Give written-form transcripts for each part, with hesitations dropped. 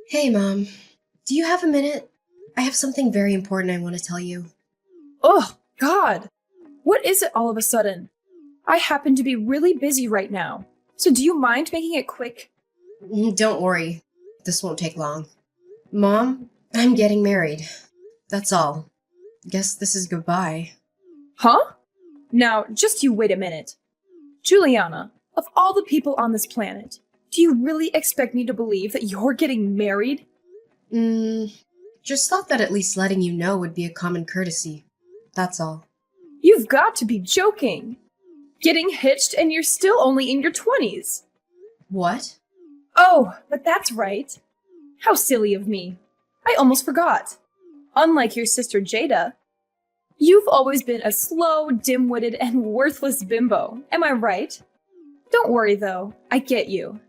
Hey, Mom. Do you have a minute? I have something very important I want to tell you. Oh, God! What is it all of a sudden? I happen to be really busy right now, so do you mind making it quick? Don't worry. This won't take long. Mom, I'm getting married. That's all. Guess this is goodbye. Huh? Now, just you wait a minute. Juliana, of all the people on this planet, do you really expect me to believe that you're getting married? Mm, just thought that at least letting you know would be a common courtesy. That's all. You've got to be joking. Getting hitched and you're still only in your 20s. What? Oh, but that's right. How silly of me. I almost forgot. Unlike your sister Jada, you've always been a slow, dim-witted, and worthless bimbo. Am I right? Don't worry, though. I get you.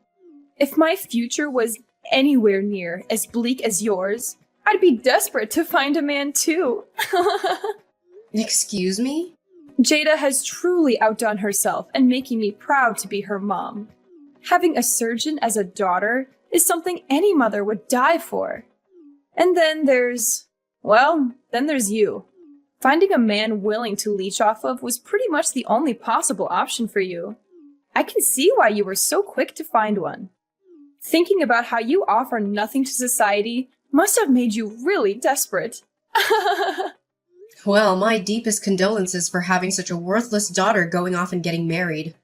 If my future was anywhere near as bleak as yours, I'd be desperate to find a man, too. Excuse me? Jada has truly outdone herself and making me proud to be her mom. Having a surgeon as a daughter is something any mother would die for. And then there's you. Finding a man willing to leech off of was pretty much the only possible option for you. I can see why you were so quick to find one. Thinking about how you offer nothing to society must have made you really desperate. Well, my deepest condolences for having such a worthless daughter going off and getting married.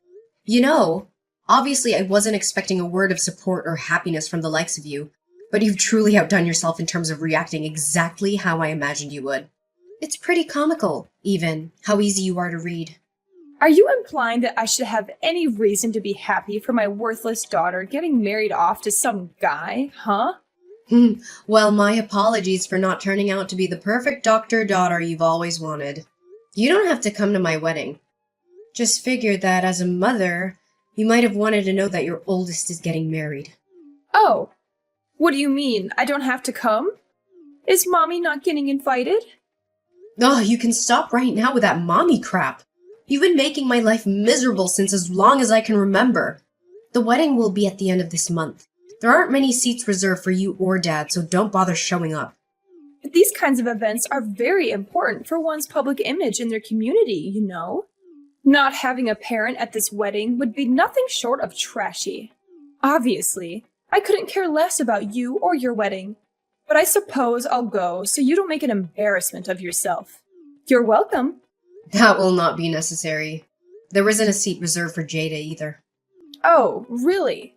You know, obviously I wasn't expecting a word of support or happiness from the likes of you, but you've truly outdone yourself in terms of reacting exactly how I imagined you would. It's pretty comical, even, how easy you are to read. Are you implying that I should have any reason to be happy for my worthless daughter getting married off to some guy, huh? Well, my apologies for not turning out to be the perfect doctor-daughter you've always wanted. You don't have to come to my wedding. Just figured that as a mother, you might have wanted to know that your oldest is getting married. Oh, what do you mean? I don't have to come? Is mommy not getting invited? Oh, you can stop right now with that mommy crap. You've been making my life miserable since as long as I can remember. The wedding will be at the end of this month. There aren't many seats reserved for you or Dad, so don't bother showing up. But these kinds of events are very important for one's public image in their community, you know? Not having a parent at this wedding would be nothing short of trashy. Obviously, I couldn't care less about you or your wedding, but I suppose I'll go so you don't make an embarrassment of yourself. You're welcome. That will not be necessary. There isn't a seat reserved for Jada either. Oh, really?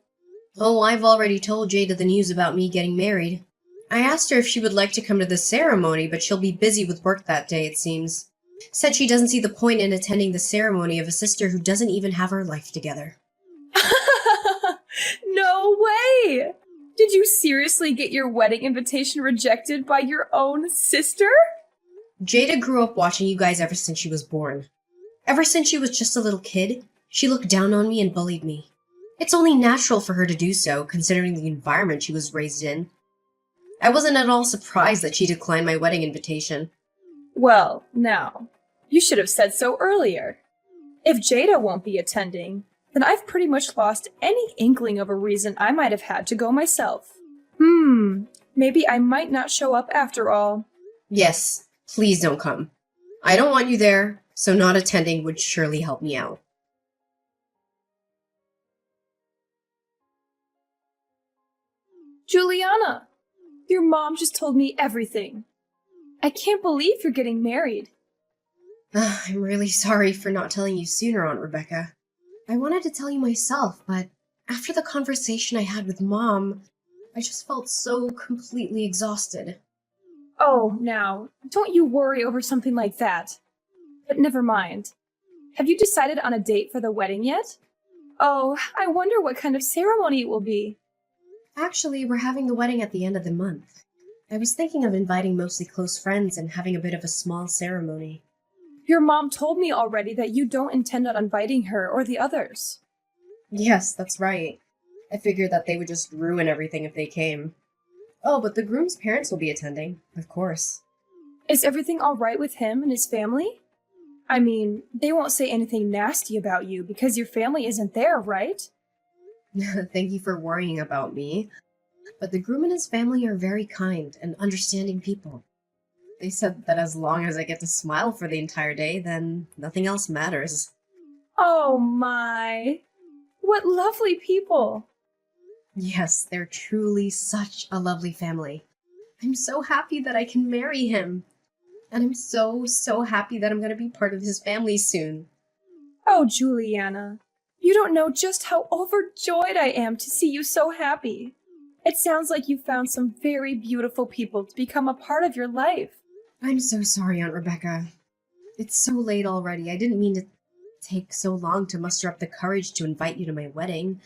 Oh, I've already told Jada the news about me getting married. I asked her if she would like to come to the ceremony, but she'll be busy with work that day, it seems. Said she doesn't see the point in attending the ceremony of a sister who doesn't even have her life together. No way! Did you seriously get your wedding invitation rejected by your own sister? Jada grew up watching you guys ever since she was born. Ever since she was just a little kid, she looked down on me and bullied me. It's only natural for her to do so, considering the environment she was raised in. I wasn't at all surprised that she declined my wedding invitation. Well, now, you should have said so earlier. If Jada won't be attending, then I've pretty much lost any inkling of a reason I might have had to go myself. Maybe I might not show up after all. Yes, please don't come. I don't want you there, so not attending would surely help me out. Juliana, your mom just told me everything. I can't believe you're getting married. I'm really sorry for not telling you sooner, Aunt Rebecca. I wanted to tell you myself, but after the conversation I had with Mom, I just felt so completely exhausted. Oh, now, don't you worry over something like that. But never mind. Have you decided on a date for the wedding yet? Oh, I wonder what kind of ceremony it will be. Actually, we're having the wedding at the end of the month. I was thinking of inviting mostly close friends and having a bit of a small ceremony. Your mom told me already that you don't intend on inviting her or the others. Yes, that's right. I figured that they would just ruin everything if they came. Oh, but the groom's parents will be attending, of course. Is everything all right with him and his family? I mean, they won't say anything nasty about you because your family isn't there, right? Thank you for worrying about me. But the groom and his family are very kind and understanding people. They said that as long as I get to smile for the entire day, then nothing else matters. Oh my. What lovely people. Yes, they're truly such a lovely family. I'm so happy that I can marry him. And I'm so happy that I'm going to be part of his family soon. Oh, Juliana. You don't know just how overjoyed I am to see you so happy. It sounds like you found some very beautiful people to become a part of your life. I'm so sorry, Aunt Rebecca. It's so late already. I didn't mean to take so long to muster up the courage to invite you to my wedding.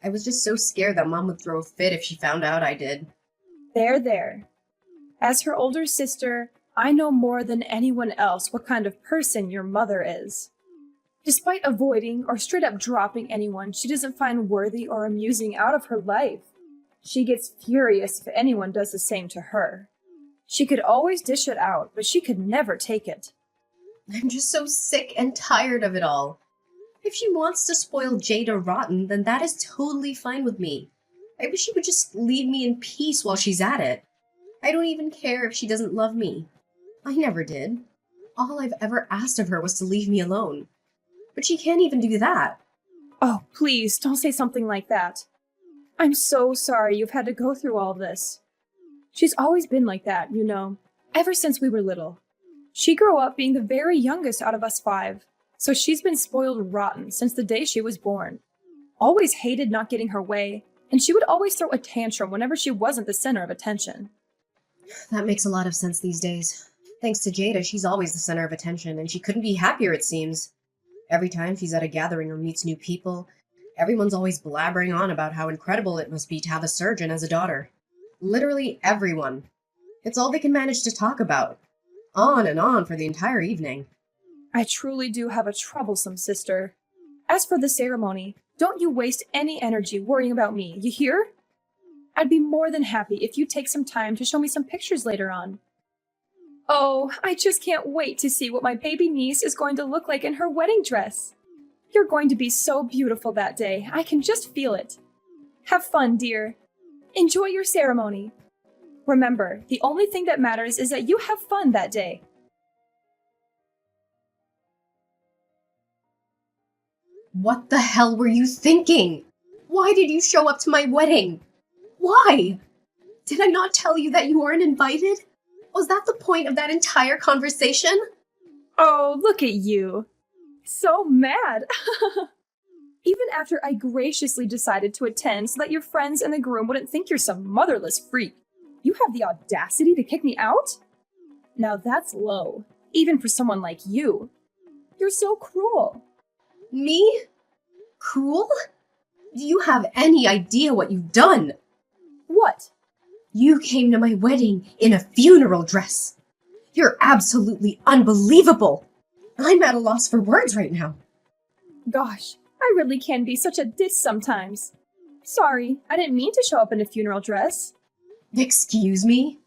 I was just so scared that Mom would throw a fit if she found out I did. There, there. As her older sister, I know more than anyone else what kind of person your mother is. Despite avoiding or straight up dropping anyone she doesn't find worthy or amusing out of her life, she gets furious if anyone does the same to her. She could always dish it out, but she could never take it. I'm just so sick and tired of it all. If she wants to spoil Jada rotten, then that is totally fine with me. I wish she would just leave me in peace while she's at it. I don't even care if she doesn't love me. I never did. All I've ever asked of her was to leave me alone. But she can't even do that. Oh, please, don't say something like that. I'm so sorry you've had to go through all this. She's always been like that, you know, ever since we were little. She grew up being the very youngest out of us 5, so she's been spoiled rotten since the day she was born. Always hated not getting her way, and she would always throw a tantrum whenever she wasn't the center of attention. That makes a lot of sense these days. Thanks to Jada, she's always the center of attention, and she couldn't be happier, it seems. Every time she's at a gathering or meets new people, everyone's always blabbering on about how incredible it must be to have a surgeon as a daughter. Literally everyone. It's all they can manage to talk about. On and on for the entire evening. I truly do have a troublesome sister. As for the ceremony, don't you waste any energy worrying about me, you hear? I'd be more than happy if you take some time to show me some pictures later on. Oh, I just can't wait to see what my baby niece is going to look like in her wedding dress. You're going to be so beautiful that day. I can just feel it. Have fun, dear. Enjoy your ceremony. Remember, the only thing that matters is that you have fun that day. What the hell were you thinking? Why did you show up to my wedding? Why? Did I not tell you that you weren't invited? Was that the point of that entire conversation? Oh, look at you. So mad. Even after I graciously decided to attend so that your friends and the groom wouldn't think you're some motherless freak, you have the audacity to kick me out? Now that's low, even for someone like you. You're so cruel. Me? Cruel? Do you have any idea what you've done? What? You came to my wedding in a funeral dress. You're absolutely unbelievable. I'm at a loss for words right now. Gosh, I really can be such a ditz sometimes. Sorry, I didn't mean to show up in a funeral dress. Excuse me?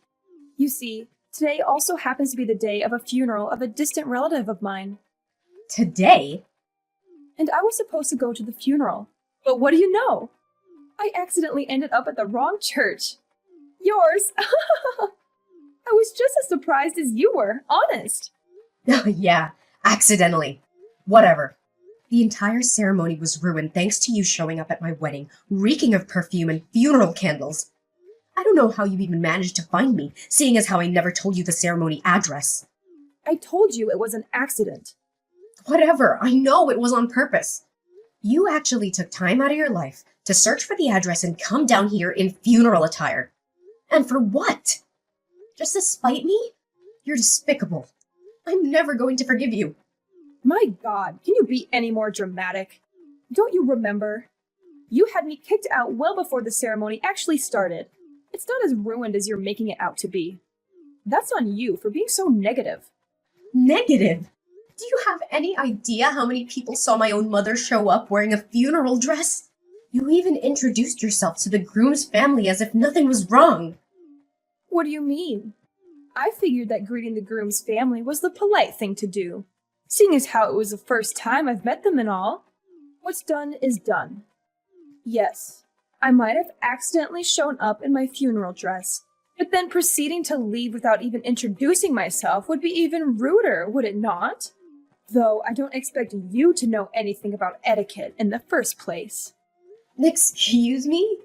You see, today also happens to be the day of a funeral of a distant relative of mine. Today? And I was supposed to go to the funeral. But what do you know? I accidentally ended up at the wrong church. Yours! I was just as surprised as you were, honest. Yeah, accidentally. Whatever. The entire ceremony was ruined thanks to you showing up at my wedding, reeking of perfume and funeral candles. I don't know how you even managed to find me, seeing as how I never told you the ceremony address. I told you it was an accident. Whatever, I know it was on purpose. You actually took time out of your life to search for the address and come down here in funeral attire. And for what? Just to spite me? You're despicable. I'm never going to forgive you. My God, can you be any more dramatic? Don't you remember? You had me kicked out well before the ceremony actually started. It's not as ruined as you're making it out to be. That's on you for being so negative. Negative? Do you have any idea how many people saw my own mother show up wearing a funeral dress? You even introduced yourself to the groom's family as if nothing was wrong. What do you mean? I figured that greeting the groom's family was the polite thing to do, seeing as how it was the first time I've met them and all. What's done is done. Yes, I might have accidentally shown up in my funeral dress, but then proceeding to leave without even introducing myself would be even ruder, would it not? Though I don't expect you to know anything about etiquette in the first place. Excuse me?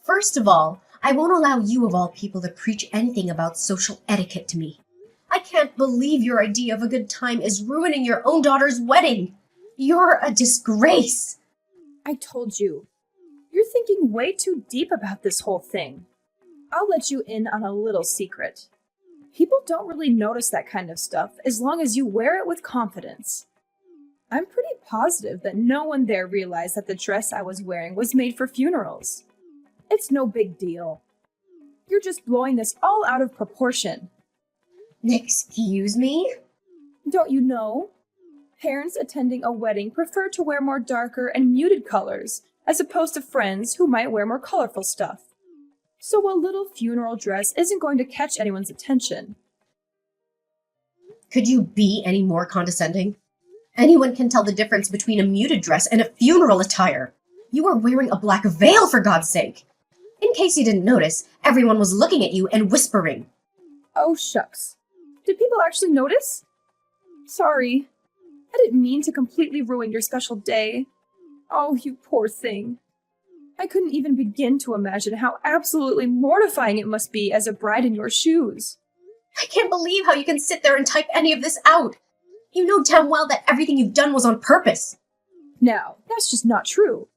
First of all, I won't allow you of all people to preach anything about social etiquette to me. I can't believe your idea of a good time is ruining your own daughter's wedding. You're a disgrace. I told you. You're thinking way too deep about this whole thing. I'll let you in on a little secret. People don't really notice that kind of stuff as long as you wear it with confidence. I'm pretty positive that no one there realized that the dress I was wearing was made for funerals. It's no big deal. You're just blowing this all out of proportion. Excuse me? Don't you know? Parents attending a wedding prefer to wear more darker and muted colors, as opposed to friends who might wear more colorful stuff. So a little funeral dress isn't going to catch anyone's attention. Could you be any more condescending? Anyone can tell the difference between a muted dress and a funeral attire. You are wearing a black veil, for God's sake. In case you didn't notice, everyone was looking at you and whispering. Oh, shucks. Did people actually notice? Sorry. I didn't mean to completely ruin your special day. Oh, you poor thing. I couldn't even begin to imagine how absolutely mortifying it must be as a bride in your shoes. I can't believe how you can sit there and type any of this out. You know damn well that everything you've done was on purpose. Now, that's just not true.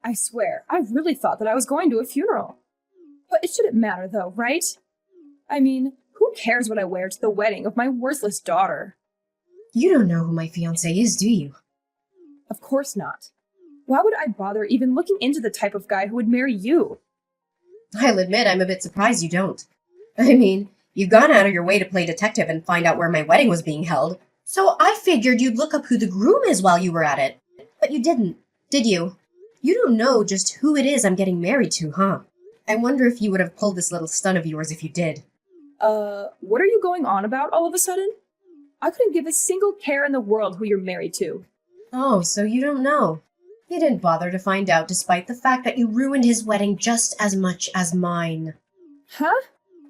I swear, I really thought that I was going to a funeral. But it shouldn't matter though, right? I mean, who cares what I wear to the wedding of my worthless daughter? You don't know who my fiancé is, do you? Of course not. Why would I bother even looking into the type of guy who would marry you? I'll admit I'm a bit surprised you don't. I mean, you've gone out of your way to play detective and find out where my wedding was being held, so I figured you'd look up who the groom is while you were at it. But you didn't, did you? You don't know just who it is I'm getting married to, huh? I wonder if you would have pulled this little stunt of yours if you did. What are you going on about all of a sudden? I couldn't give a single care in the world who you're married to. Oh, so you don't know. You didn't bother to find out despite the fact that you ruined his wedding just as much as mine. Huh?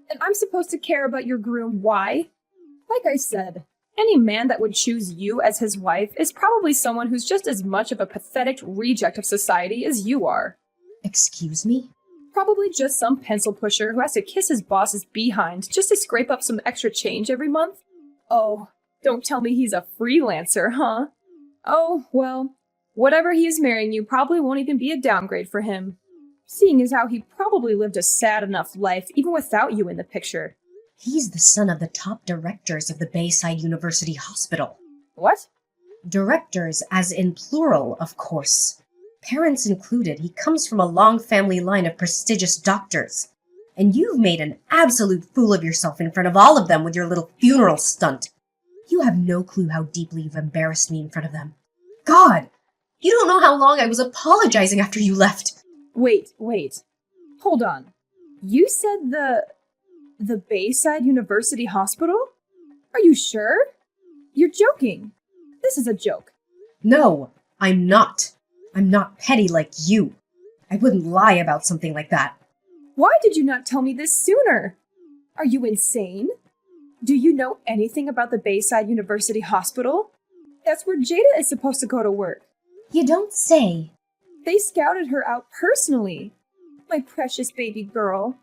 And I'm supposed to care about your groom, why? Like I said, any man that would choose you as his wife is probably someone who's just as much of a pathetic reject of society as you are. Excuse me? Probably just some pencil pusher who has to kiss his boss's behind just to scrape up some extra change every month. Oh, don't tell me he's a freelancer, huh? Oh, well, whatever he is marrying you probably won't even be a downgrade for him, seeing as how he probably lived a sad enough life even without you in the picture. He's the son of the top directors of the Bayside University Hospital. What? Directors, as in plural, of course. Parents included, he comes from a long family line of prestigious doctors. And you've made an absolute fool of yourself in front of all of them with your little funeral stunt. You have no clue how deeply you've embarrassed me in front of them. God! You don't know how long I was apologizing after you left. Wait. Hold on. You said the Bayside University Hospital? Are you sure? You're joking. This is a joke. No, I'm not. I'm not petty like you. I wouldn't lie about something like that. Why did you not tell me this sooner? Are you insane? Do you know anything about the Bayside University Hospital? That's where Jada is supposed to go to work. You don't say. They scouted her out personally. My precious baby girl.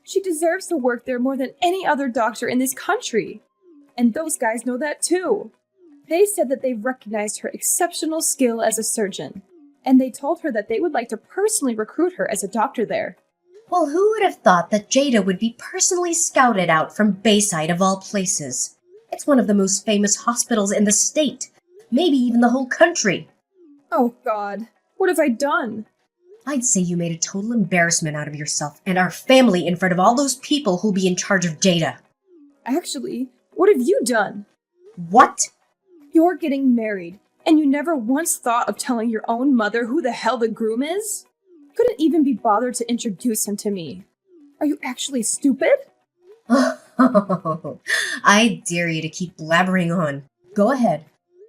She deserves to work there more than any other doctor in this country. And those guys know that too. They said that they recognized her exceptional skill as a surgeon. And they told her that they would like to personally recruit her as a doctor there. Well, who would have thought that Jada would be personally scouted out from Bayside of all places? It's one of the most famous hospitals in the state. Maybe even the whole country. Oh, God. What have I done? I'd say you made a total embarrassment out of yourself and our family in front of all those people who'll be in charge of Jada. Actually, what have you done? What? You're getting married, and you never once thought of telling your own mother who the hell the groom is? Couldn't even be bothered to introduce him to me. Are you actually stupid? I dare you to keep blabbering on. Go ahead.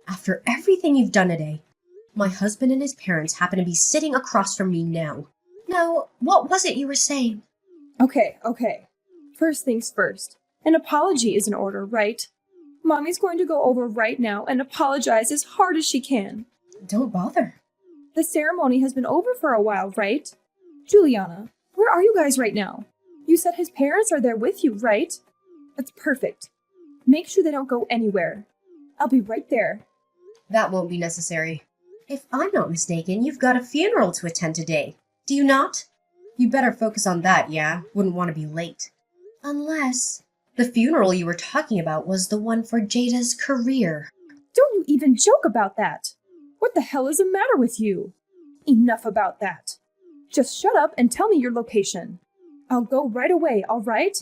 After everything you've done today, my husband and his parents happen to be sitting across from me now. Now, what was it you were saying? Okay. First things first. An apology is in order, right? Mommy's going to go over right now and apologize as hard as she can. Don't bother. The ceremony has been over for a while, right? Juliana, where are you guys right now? You said his parents are there with you, right? That's perfect. Make sure they don't go anywhere. I'll be right there. That won't be necessary. If I'm not mistaken, you've got a funeral to attend today. Do you not? You better focus on that, yeah? Wouldn't want to be late. Unless the funeral you were talking about was the one for Jada's career. Don't you even joke about that. What the hell is the matter with you? Enough about that. Just shut up and tell me your location. I'll go right away, all right?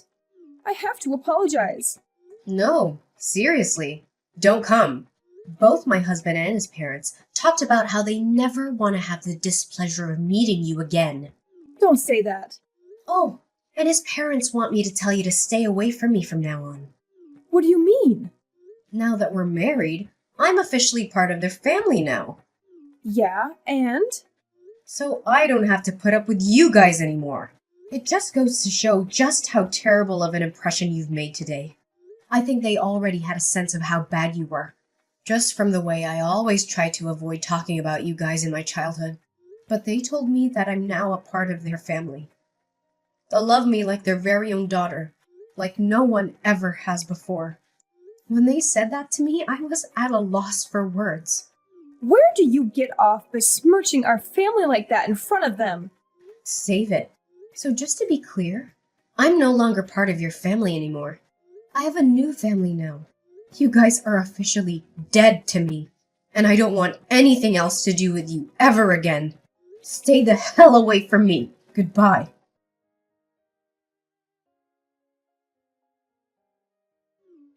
I have to apologize. No, seriously. Don't come. Both my husband and his parents talked about how they never want to have the displeasure of meeting you again. Don't say that. Oh, and his parents want me to tell you to stay away from me from now on. What do you mean? Now that we're married, I'm officially part of their family now. Yeah, and? So I don't have to put up with you guys anymore. It just goes to show just how terrible of an impression you've made today. I think they already had a sense of how bad you were, just from the way I always tried to avoid talking about you guys in my childhood. But they told me that I'm now a part of their family. They'll love me like their very own daughter, like no one ever has before. When they said that to me, I was at a loss for words. Where do you get off besmirching our family like that in front of them? Save it. So just to be clear, I'm no longer part of your family anymore. I have a new family now. You guys are officially dead to me, and I don't want anything else to do with you ever again. Stay the hell away from me. Goodbye.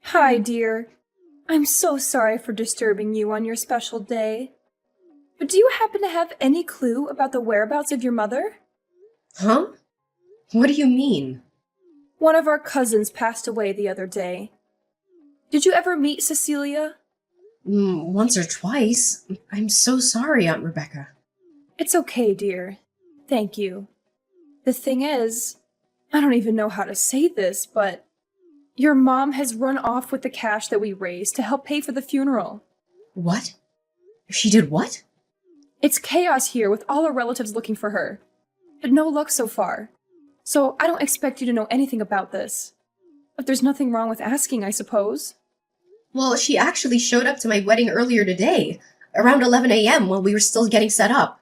Hi, dear. I'm so sorry for disturbing you on your special day. But do you happen to have any clue about the whereabouts of your mother? Huh? What do you mean? One of our cousins passed away the other day. Did you ever meet Cecilia? Once or twice. I'm so sorry, Aunt Rebecca. It's okay, dear. Thank you. The thing is, I don't even know how to say this, but your mom has run off with the cash that we raised to help pay for the funeral. What? She did what? It's chaos here with all our relatives looking for her. But no luck so far. So I don't expect you to know anything about this. But there's nothing wrong with asking, I suppose. Well, she actually showed up to my wedding earlier today, around 11 a.m. while we were still getting set up.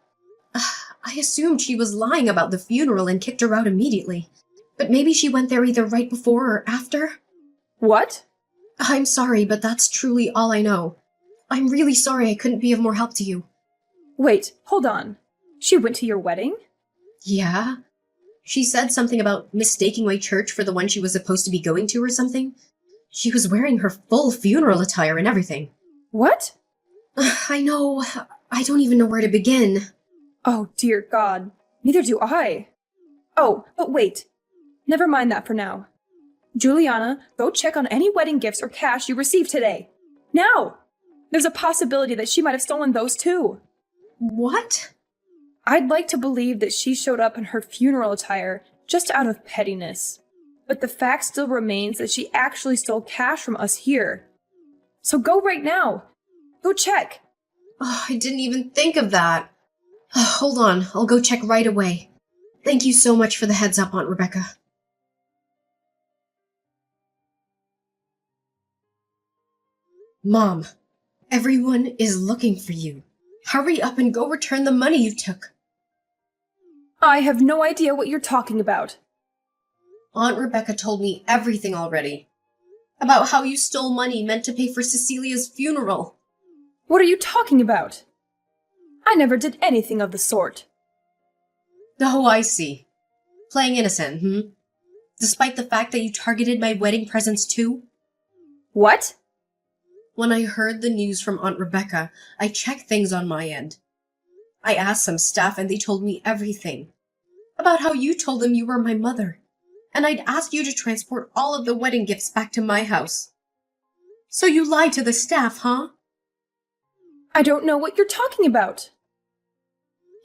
I assumed she was lying about the funeral and kicked her out immediately. But maybe she went there either right before or after? What? I'm sorry, but that's truly all I know. I'm really sorry I couldn't be of more help to you. Wait, hold on. She went to your wedding? Yeah? She said something about mistaking my church for the one she was supposed to be going to or something. She was wearing her full funeral attire and everything. What? I know. I don't even know where to begin. Oh, dear God. Neither do I. Oh, but wait. Never mind that for now. Juliana, go check on any wedding gifts or cash you received today. Now! There's a possibility that she might have stolen those too. What? I'd like to believe that she showed up in her funeral attire just out of pettiness. But the fact still remains that she actually stole cash from us here. So go right now. Go check. Oh, I didn't even think of that. Hold on, I'll go check right away. Thank you so much for the heads up, Aunt Rebecca. Mom, everyone is looking for you. Hurry up and go return the money you took. I have no idea what you're talking about. Aunt Rebecca told me everything already. About how you stole money meant to pay for Cecilia's funeral. What are you talking about? I never did anything of the sort. Oh, I see. Playing innocent, Despite the fact that you targeted my wedding presents too? What? When I heard the news from Aunt Rebecca, I checked things on my end. I asked some staff and they told me everything. About how you told them you were my mother. And I'd asked you to transport all of the wedding gifts back to my house. So you lied to the staff, huh? I don't know what you're talking about.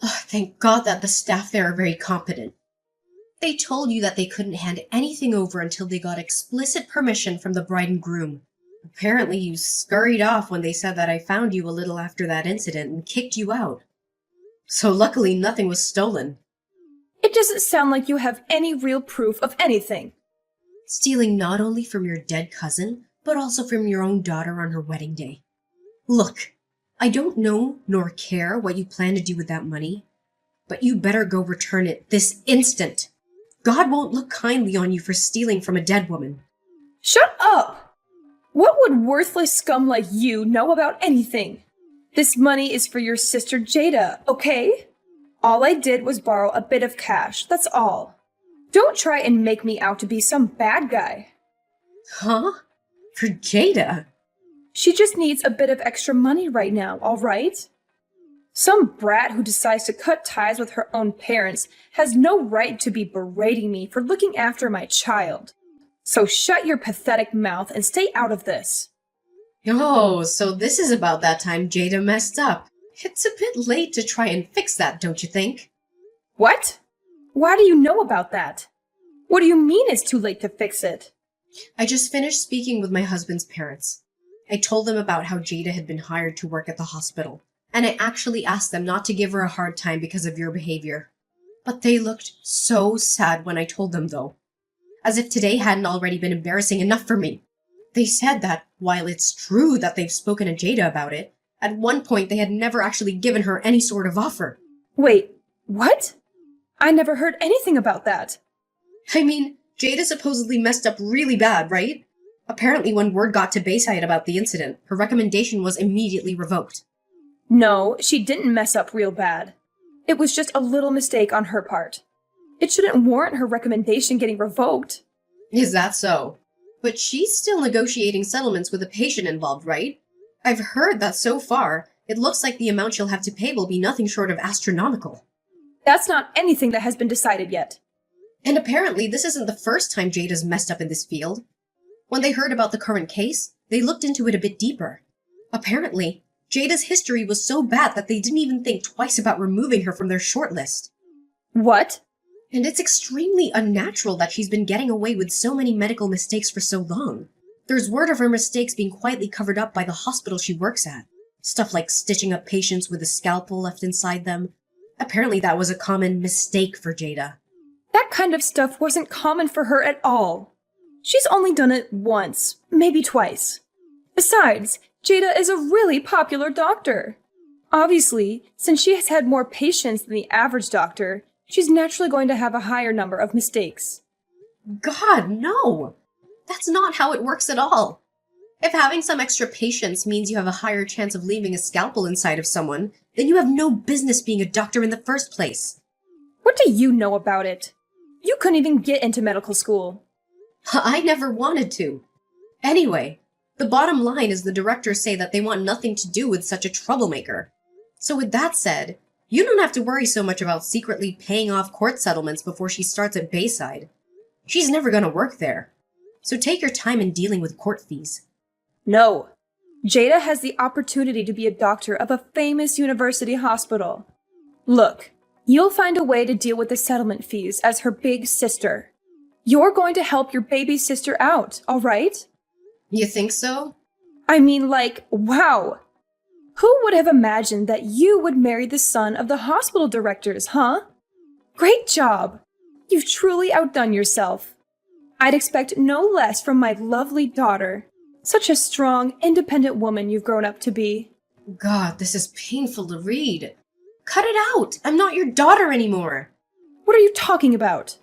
Oh, thank God that the staff there are very competent. They told you that they couldn't hand anything over until they got explicit permission from the bride and groom. Apparently, you scurried off when they said that I found you a little after that incident and kicked you out. So luckily, nothing was stolen. It doesn't sound like you have any real proof of anything. Stealing not only from your dead cousin, but also from your own daughter on her wedding day. Look, I don't know nor care what you plan to do with that money, but you better go return it this instant. God won't look kindly on you for stealing from a dead woman. Shut up! What would worthless scum like you know about anything? This money is for your sister Jada, okay? All I did was borrow a bit of cash, that's all. Don't try and make me out to be some bad guy. Huh? For Jada? She just needs a bit of extra money right now, all right? Some brat who decides to cut ties with her own parents has no right to be berating me for looking after my child. So shut your pathetic mouth and stay out of this. Oh, so this is about that time Jada messed up. It's a bit late to try and fix that, don't you think? What? Why do you know about that? What do you mean it's too late to fix it? I just finished speaking with my husband's parents. I told them about how Jada had been hired to work at the hospital, and I actually asked them not to give her a hard time because of your behavior. But they looked so sad when I told them, though. As if today hadn't already been embarrassing enough for me. They said that, while it's true that they've spoken to Jada about it, at one point they had never actually given her any sort of offer. Wait, what? I never heard anything about that. I mean, Jada supposedly messed up really bad, right? Apparently when word got to Bayside about the incident, her recommendation was immediately revoked. No, she didn't mess up real bad. It was just a little mistake on her part. It shouldn't warrant her recommendation getting revoked. Is that so? But she's still negotiating settlements with a patient involved, right? I've heard that so far, it looks like the amount she'll have to pay will be nothing short of astronomical. That's not anything that has been decided yet. And apparently this isn't the first time Jada's messed up in this field. When they heard about the current case, they looked into it a bit deeper. Apparently, Jada's history was so bad that they didn't even think twice about removing her from their shortlist. What? And it's extremely unnatural that she's been getting away with so many medical mistakes for so long. There's word of her mistakes being quietly covered up by the hospital she works at. Stuff like stitching up patients with a scalpel left inside them. Apparently that was a common mistake for Jada. That kind of stuff wasn't common for her at all. She's only done it once, maybe twice. Besides, Jada is a really popular doctor. Obviously, since she has had more patients than the average doctor, she's naturally going to have a higher number of mistakes. God, no! That's not how it works at all. If having some extra patience means you have a higher chance of leaving a scalpel inside of someone, then you have no business being a doctor in the first place. What do you know about it? You couldn't even get into medical school. I never wanted to. Anyway, the bottom line is the directors say that they want nothing to do with such a troublemaker. So with that said, you don't have to worry so much about secretly paying off court settlements before she starts at Bayside. She's never gonna work there. So take your time in dealing with court fees. No. Jada has the opportunity to be a doctor of a famous university hospital. Look, you'll find a way to deal with the settlement fees as her big sister. You're going to help your baby sister out, all right? You think so? I mean, like, wow. Who would have imagined that you would marry the son of the hospital directors, huh? Great job. You've truly outdone yourself. I'd expect no less from my lovely daughter. Such a strong, independent woman you've grown up to be. God, this is painful to read. Cut it out! I'm not your daughter anymore! What are you talking about?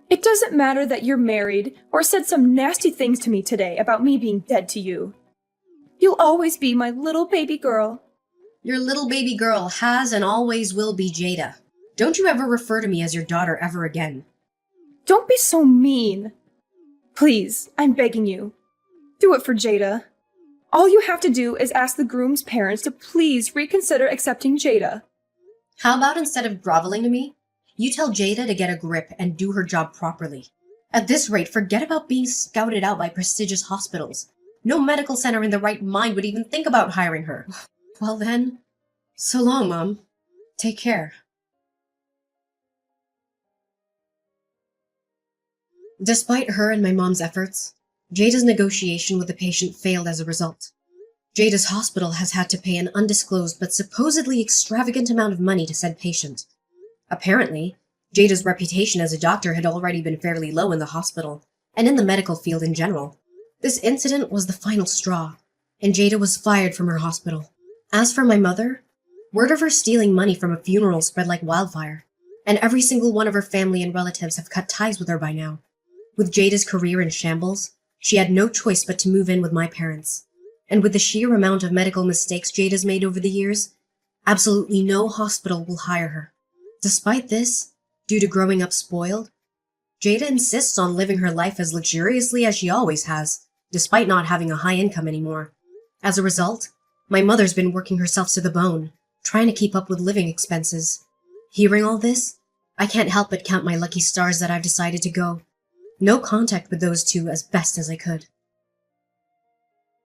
It doesn't matter that you're married or said some nasty things to me today about me being dead to you. You'll always be my little baby girl. Your little baby girl has and always will be Jada. Don't you ever refer to me as your daughter ever again. Don't be so mean. Please, I'm begging you. Do it for Jada. All you have to do is ask the groom's parents to please reconsider accepting Jada. How about instead of groveling to me, you tell Jada to get a grip and do her job properly. At this rate, forget about being scouted out by prestigious hospitals. No medical center in their right mind would even think about hiring her. Well then, so long, Mom. Take care. Despite her and my mom's efforts, Jada's negotiation with the patient failed as a result. Jada's hospital has had to pay an undisclosed but supposedly extravagant amount of money to said patient. Apparently, Jada's reputation as a doctor had already been fairly low in the hospital, and in the medical field in general. This incident was the final straw, and Jada was fired from her hospital. As for my mother, word of her stealing money from a funeral spread like wildfire, and every single one of her family and relatives have cut ties with her by now. With Jada's career in shambles, she had no choice but to move in with my parents. And with the sheer amount of medical mistakes Jada's made over the years, absolutely no hospital will hire her. Despite this, due to growing up spoiled, Jada insists on living her life as luxuriously as she always has, despite not having a high income anymore. As a result, my mother's been working herself to the bone, trying to keep up with living expenses. Hearing all this, I can't help but count my lucky stars that I've decided to go. No contact with those two as best as I could.